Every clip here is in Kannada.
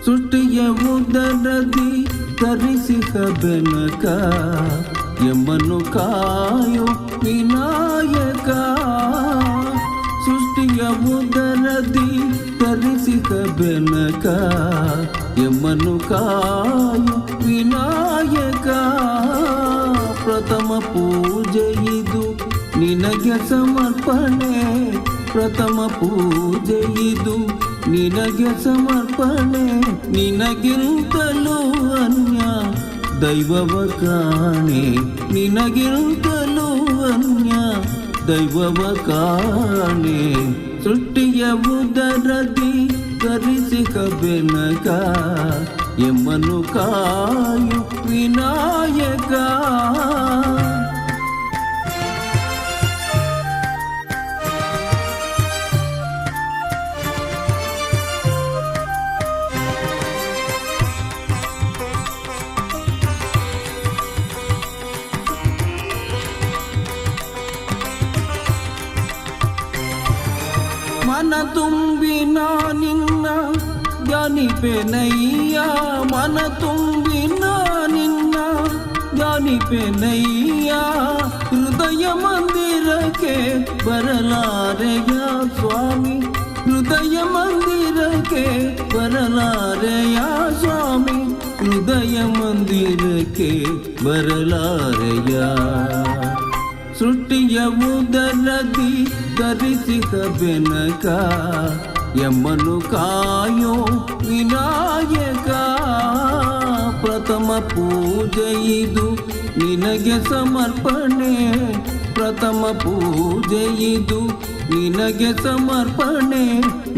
ಸೃಷ್ಟಿಯ ಉದರದಿ ಧರಿಸಿದ ಬೆನಕ ಎಮ್ಮನ್ನು ಕಾಯೋ ವಿನಾಯಕ. ಸೃಷ್ಟಿಯ ಉದರದಿ ಧರಿಸಿದ ಬೆನಕ ಎಮ್ಮನ್ನು ಕಾಯೋ ವಿನಾಯಕ. ಪ್ರಥಮ ಪೂಜೆ ಇದು ನಿನಗೆ ಸಮರ್ಪಣೆ, ಪ್ರಥಮ ಪೂಜೆ ಇದು ನಿನಗೆ ಸಮರ್ಪಣೆ. ನಿನಗಿಂತಲೂ ಅನ್ಯ ದೈವವ ಕಾಣೆ, ನಿನಗಿಂತಲೂ ಅನ್ಯ ದೈವವ ಕಾಣೆ. ಸೃಷ್ಟಿಯ ಉದರದಿ ಧರಿಸಿದ ಬೆನಕ ಎಮ್ಮನ್ನು ಕಾಯು ವಿನಾಯಕ. ಮನ ತುಂಬಿ ನಿನ್ನ ಧ್ಯಾನಿಪೆನಯ್ಯ, ಮನ ತುಂಬಿ ನಿನ್ನ ಧ್ಯಾನಿಪೆನಯ್ಯ. ಹೃದಯ ಮಂದಿರಕ್ಕೆ ಬರಲಾರೆಯ ಸ್ವಾಮಿ, ಹೃದಯ ಮಂದಿರಕ್ಕೆ ಬರಲಾರೆಯ ಸ್ವಾಮಿ, ಹೃದಯ ಮಂದಿರಕ್ಕೆ ಬರಲಾರೆಯ. ಸೃಷ್ಟಿಯ ಉದರದಿ ಧರಿಸಿದ ಬೆನಕ ಎಮ್ಮನ್ನು ಕಾಯೋ ವಿನಾಯಕ. ಪ್ರಥಮ ಪೂಜೆ ಇದು ನಿನಗೆ ಸಮರ್ಪಣೆ, ಪ್ರಥಮ ಪೂಜೆ ಇದು ನಿನಗೆ ಸಮರ್ಪಣೆ.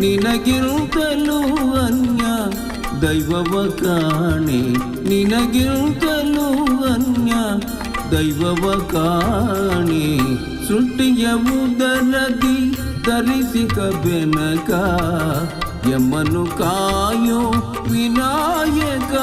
ನಿನಗಿರುತ್ತಲೂ ಅನ್ಯ ದೈವವ ಕಾಣೆ, ನಿನಗಿರುತ್ತಲೂ ಅನ್ಯ ದೈವವ ಕಾಣೆ. ಸೃಷ್ಟಿಯ ಉದರದಿ ಧರಿಸಿದ ಬೆನಕ ಎಮ್ಮನ್ನು ಕಾಯೋ ವಿನಾಯಕ.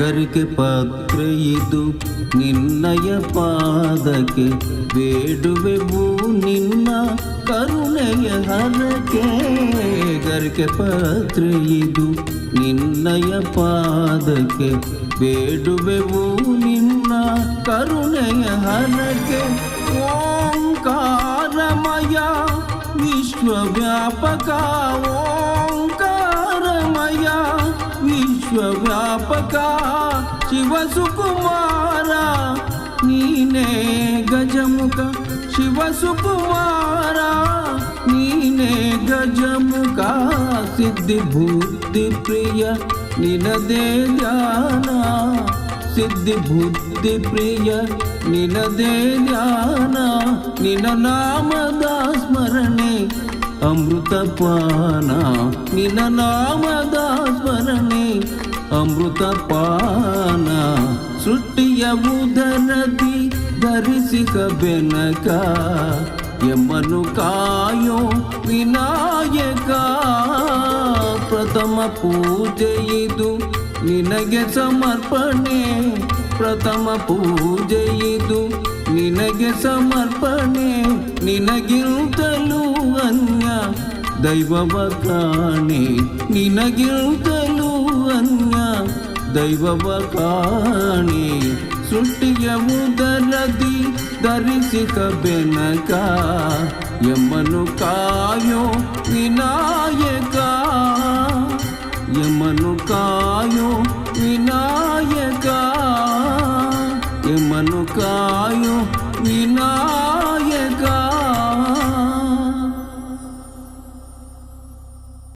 ಗರಿಕೆ ಪಾತ್ರೆ ಇದು ನಿನ್ನಯ ಪಾದಕ್ಕೆ, ಬೇಡುವೆವು ನಿನ್ನ ಕರುಣೆಯ ಹರಕೆ. ಗರಿಕೆ ಪಾತ್ರೆ ಇದು ನಿನ್ನಯ ಪಾದಕ್ಕೆ, ಬೇಡುವೆವು ನಿನ್ನ ಕರುಣೆಯ ಹರಕೆ. ಓಂಕಾರಮಯ ವಿಶ್ವವ್ಯಾಪಕ, ಓಂಕಾರಮಯ ವಿಶ್ವವ್ಯಾಪಕ. ಶಿವಸುಕುಮಾರ ನೀನೇ ಗಜಮುಖ, ಶಿವಸುಕುಮಾರ ನೀನೇ ಗಜಮುಖ. ಸಿದ್ಧಿ ಬುದ್ಧಿ ಪ್ರಿಯ ನಿನದೇ ಧ್ಯಾನ, ಸಿದ್ಧಿ ಬುದ್ಧಿ ಪ್ರಿಯ ನಿನದೇ ಧ್ಯಾನ. ನಿನ್ನ ನಾಮದ ಸ್ಮರಣೆ ಅಮೃತ ಪಾನ, ನಿನ್ನ ನಾಮದ ಸ್ಮರಣೆ ಅಮೃತ ಪಾನ. ಸೃಷ್ಟಿಯ ಉದರದಿ ಧರಿಸಿದ ಬೆನಕ ಎಮ್ಮನ್ನು ಕಾಯೋ ವಿನಾಯಕ. ಪ್ರಥಮ ಪೂಜೆ ಇದು ನಿನಗೆ ಸಮರ್ಪಣೆ, ಪ್ರಥಮ ಪೂಜೆ ಇದು ನಿನಗೆ ಸಮರ್ಪಣೆ. ನಿನಗಿಂತಲೂ ಅನ್ಯ ದೈವವ ಕಾಣೆ, ನಿನಗಿಂತಲೂ ಅನ್ಯ ದೈವವ ಕಾಣೆ. ಸೃಷ್ಟಿಯ ಉದರದಿ ಧರಿಸಿದ ಬೆನಕ ಎಮ್ಮನ್ನು ಕಾಯೋ ವಿನಾಯಕ, ಎಮ್ಮನ್ನು ಕಾಯೋ ವಿನಾಯಕ, ಎಮ್ಮನ್ನು ಕಾಯೋ ವಿನಾಯಕ.